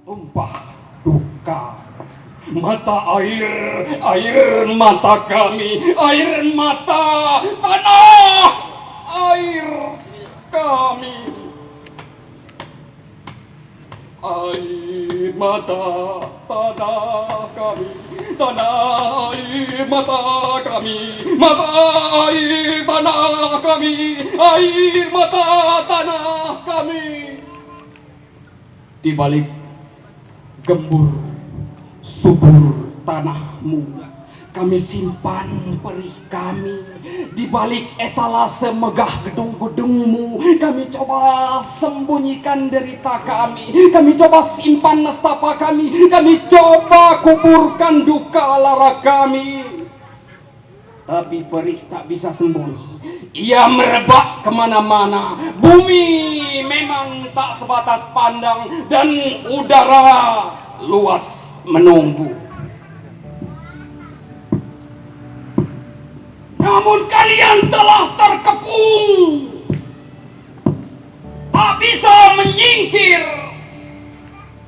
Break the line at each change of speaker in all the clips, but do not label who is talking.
tumpah duka. Mata air mata kami, air mata tanah, air kami, air mata tanah kami, tanah air mata kami, mata air tanah kami, air mata tanah kami. Di balik gembur subur tanahmu, kami simpan perih kami. Di balik etalase megah gedung-gedungmu, kami coba sembunyikan derita kami. Kami coba simpan nestapa kami. Kami coba kuburkan duka lara kami. Tapi perih tak bisa sembunyi, ia merebak kemana-mana. Bumi memang tak sebatas pandang, dan udara luas menunggu. Namun kalian telah terkepung, tak bisa menyingkir.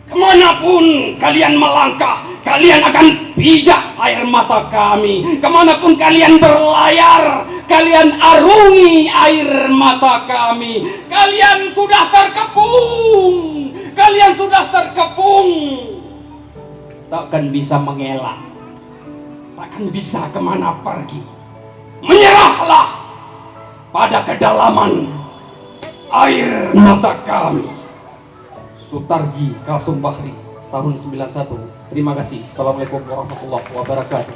Kemanapun kalian melangkah, kalian akan pijak air mata kami. Kemanapun kalian berlayar, kalian arungi air mata kami. Kalian sudah terkepung, kalian sudah terkepung. Takkan bisa mengelak, takkan bisa kemana pergi. Menyerahlah pada kedalaman air mata kami. Sutarji Kalsum Bahri, tahun 91. Terima kasih. Assalamualaikum warahmatullahi wabarakatuh.